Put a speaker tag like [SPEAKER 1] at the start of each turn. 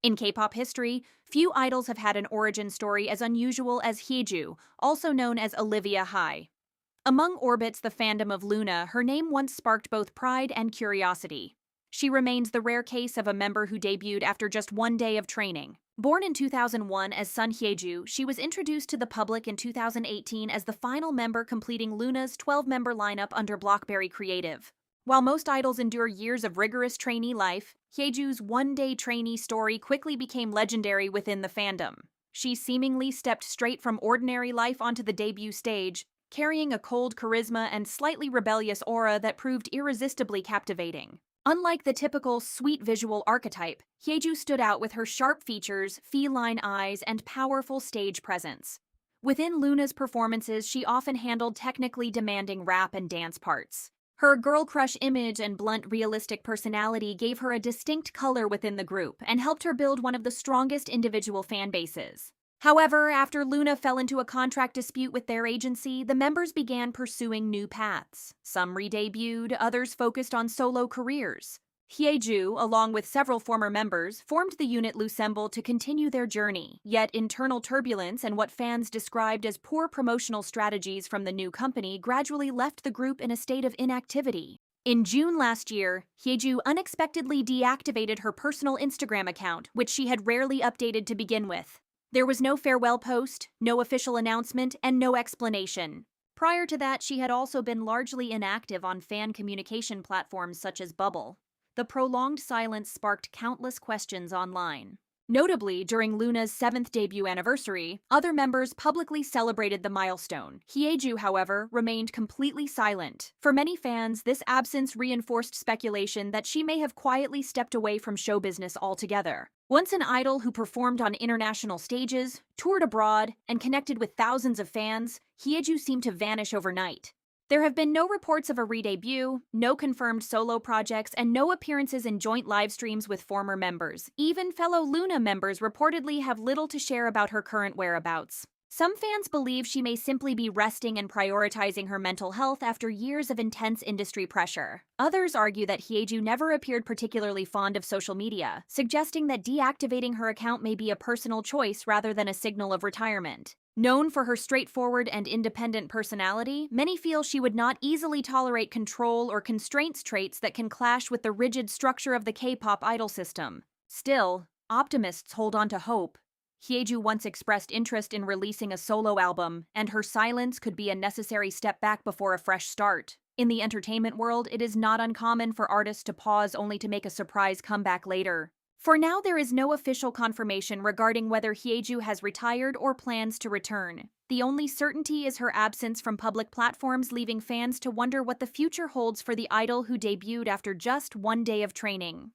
[SPEAKER 1] In K-pop history, few idols have had an origin story as unusual as Hyeju, also known as Olivia Hye. Among orbits the fandom of LOONA, her name once sparked both pride and curiosity. She remains the rare case of a member who debuted after just one day of training. Born in 2001 as Sun Hyeju, she was introduced to the public in 2018 as the final member completing LOONA's 12-member lineup under Blockberry Creative. While most idols endure years of rigorous trainee life, Hyeju's one-day trainee story quickly became legendary within the fandom. She seemingly stepped straight from ordinary life onto the debut stage, carrying a cold charisma and slightly rebellious aura that proved irresistibly captivating. Unlike the typical sweet visual archetype, Hyeju stood out with her sharp features, feline eyes, and powerful stage presence. Within LOONA's performances, she often handled technically demanding rap and dance parts. Her girl crush image and blunt, realistic personality gave her a distinct color within the group and helped her build one of the strongest individual fan bases. However, after LOONA fell into a contract dispute with their agency, the members began pursuing new paths. Some re-debuted, others focused on solo careers. Hyeju, along with several former members, formed the unit L'Ensemble to continue their journey, yet internal turbulence and what fans described as poor promotional strategies from the new company gradually left the group in a state of inactivity. In June last year, Hyeju unexpectedly deactivated her personal Instagram account, which she had rarely updated to begin with. There was no farewell post, no official announcement, and no explanation. Prior to that, she had also been largely inactive on fan communication platforms such as Bubble. The prolonged silence sparked countless questions online. Notably, during LOONA's 7th debut anniversary, other members publicly celebrated the milestone. Hyeju, however, remained completely silent. For many fans, this absence reinforced speculation that she may have quietly stepped away from show business altogether. Once an idol who performed on international stages, toured abroad, and connected with thousands of fans, Hyeju seemed to vanish overnight. There have been no reports of a re-debut, no confirmed solo projects, and no appearances in joint live streams with former members. Even fellow LOONA members reportedly have little to share about her current whereabouts. Some fans believe she may simply be resting and prioritizing her mental health after years of intense industry pressure. Others argue that Hyeju never appeared particularly fond of social media, suggesting that deactivating her account may be a personal choice rather than a signal of retirement. Known for her straightforward and independent personality, many feel she would not easily tolerate control or constraints traits that can clash with the rigid structure of the K-pop idol system. Still, optimists hold on to hope. Hyeju once expressed interest in releasing a solo album, and her silence could be a necessary step back before a fresh start. In the entertainment world, it is not uncommon for artists to pause only to make a surprise comeback later. For now, there is no official confirmation regarding whether Hyeju has retired or plans to return. The only certainty is her absence from public platforms, leaving fans to wonder what the future holds for the idol who debuted after just one day of training.